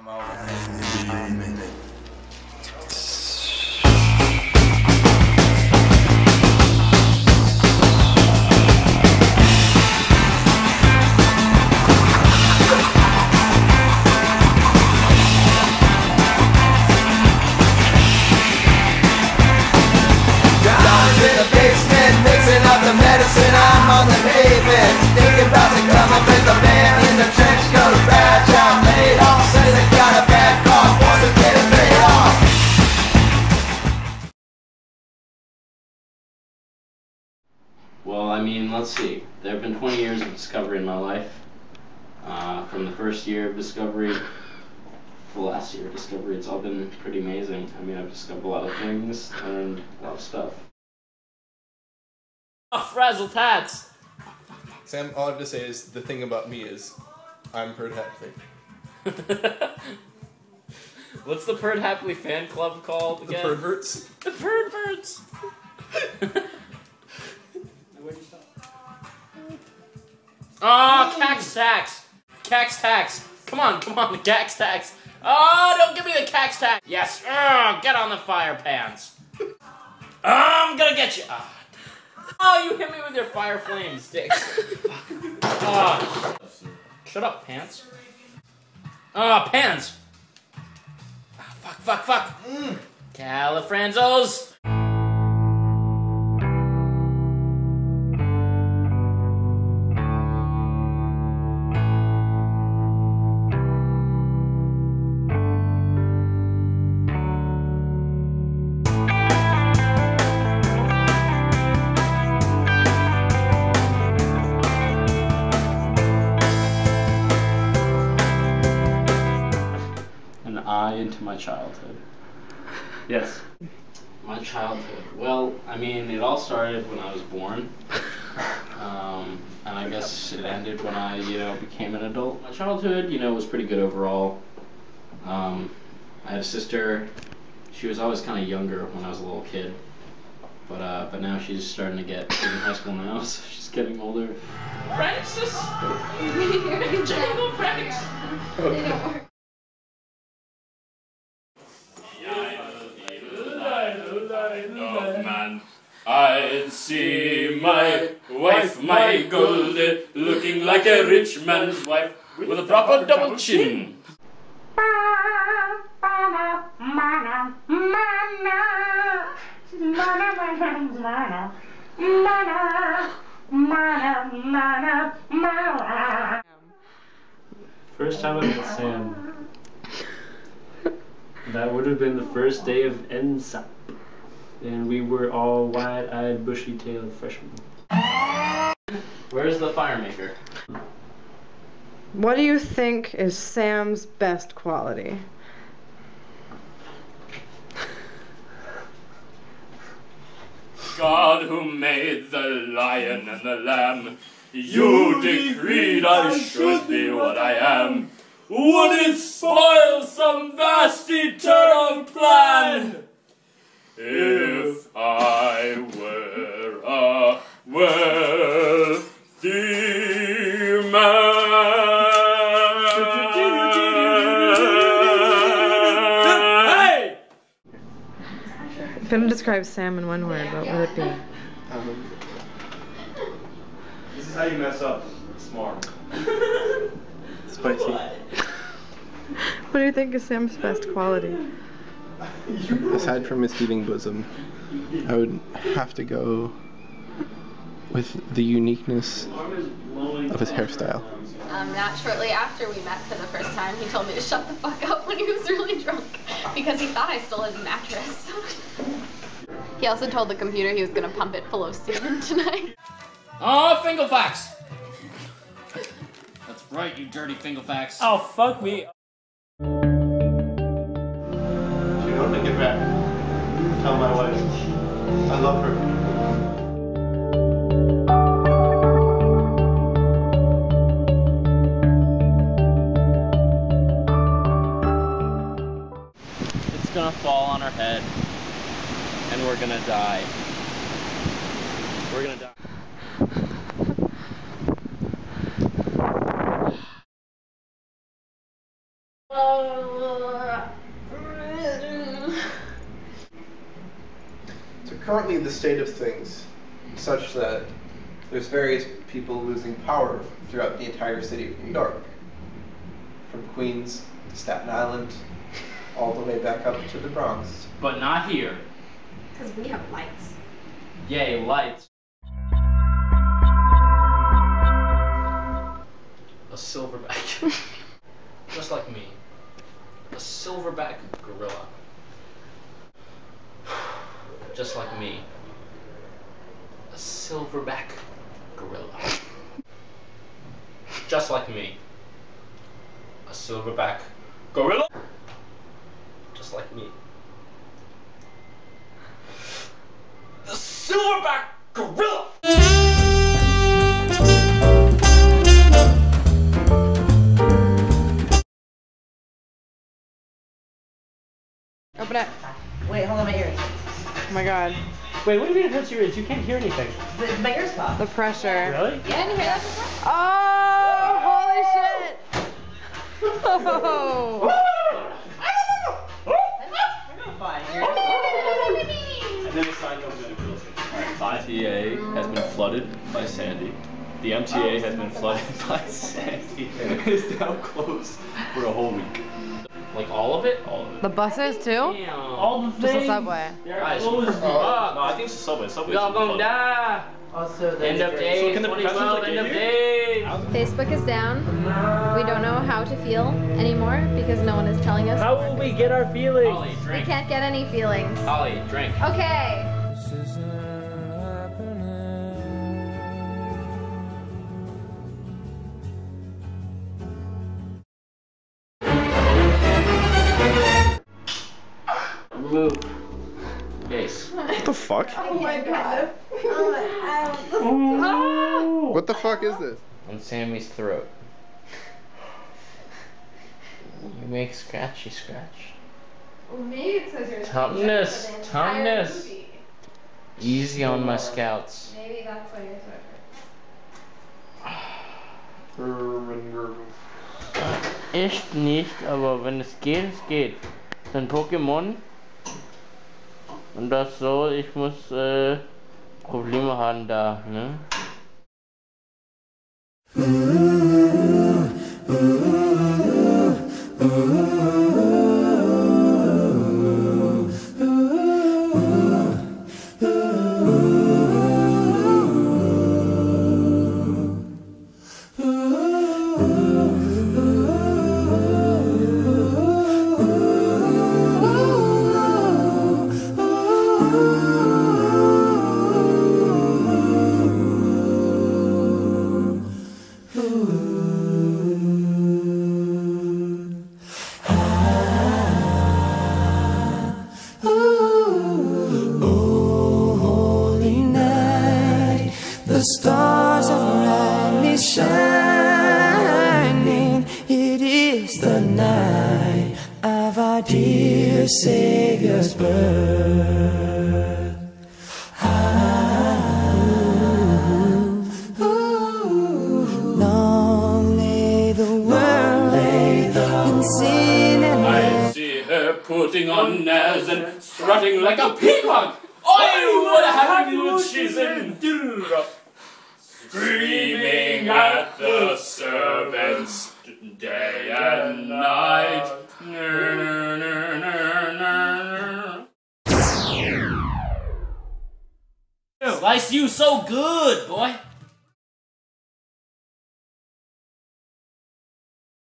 I'm alright. I'm on the pavement, thinking about to come up with a man in the trench coat, badge I'm laid off, say they got a bad cough, wants to get it paid off. Well, I mean, let's see. There have been 20 years of discovery in my life. From the first year of discovery to the last year of discovery, it's all been pretty amazing. I mean, I've discovered a lot of things, learned a lot of stuff. Oh, frazzled hats! Sam, all I have to say is, the thing about me is, I'm Perd Hapley. What's the Perd Hapley fan club called again? The Perverts. The Perverts! Oh, Cax Tax! Cax Tax! Come on, the Cax Tax! Oh, don't give me the Cax Tax! Yes! Get on the fire pants! I'm gonna get you! Oh, you hit me with your fire flame sticks. Oh. Shut up, pants. Oh, pants. Oh, fuck. Califranzos. Into my childhood. Yes. My childhood. Well, I mean, it all started when I was born. And I guess it ended when I, became an adult. My childhood, was pretty good overall. I had a sister. She was always kind of younger when I was a little kid. But now she's starting to get, she's in high school now, so she's getting older. Francis! Jingle Franks! They don't work. Oh man, I see my wife, my goldie, looking like a rich man's wife with a proper double chin. First time I met Sam, that would have been the first day of NSAP. And we were all wide-eyed, bushy-tailed freshmen. Where's the fire maker? What do you think is Sam's best quality? God who made the lion and the lamb, you decreed I should be what I am. Would it spoil some vast eternal plan if I were a wealthy man? Hey! If you could describe Sam in one word, what would it be? This is how you mess up. Smarm. Spicy. What do you think is Sam's best quality? Aside from his heaving bosom, I would have to go with the uniqueness of his hairstyle. Not shortly after we met for the first time, he told me to shut the fuck up when he was really drunk because he thought I stole his mattress. He also told the computer he was gonna pump it full of semen tonight. Oh, Fingerfax! That's right, you dirty Fingerfax. Oh, fuck me. She wrote to get back. Tell my wife I love her. It's gonna fall on our head, and we're gonna die. We're gonna die. So currently the state of things is such that there's various people losing power throughout the entire city of New York. From Queens to Staten Island, all the way back up to the Bronx. But not here. Because we have lights. Yay, lights. A silverback. Just like me. A silverback gorilla. Just like me. A silverback gorilla. Just like me. A silverback gorilla. Just like me. The silverback gorilla! Open it. Wait, hold on my ears. Oh my god. Wait, what do you mean it hurts your ears? You can't hear anything. My ears pop. The pressure. Really? You didn't hear that before? Oh, holy shit! Oh. And then the sign comes in and feels it. MTA has been flooded by Sandy. The MTA has been flooded by Sandy and is now closed for a whole week. Like all of it? All of it. The buses too? Damn. All the Just things. the subway. Guys, No, I think it's the subway. Subway's we all gonna flooded. die. Also, the End of So days, can the 2012, professors, end like, of get days. Facebook is down. We don't know how to feel anymore because no one is telling us. How will we get our feelings? Holly, We drink. can't get any feelings. Holly, drink. Okay. Remove. Base. What the fuck? Oh my god. What the fuck is this? On Sammy's throat. You make scratchy scratch. Well, maybe it's because you're Toughness, the entire toughness. movie. Easy on my scouts. Maybe that's why you're so Echt nicht, aber wenn es geht, es geht. Das ist ein Pokémon. Und das so, ich muss Probleme haben da, ne? The stars are brightly shining. It is the night of our dear Savior's birth. Long lay the world in sin and I see her putting on airs and strutting like a peacock. I would have you she's in screaming at the servants day and night. Slice you so good, boy.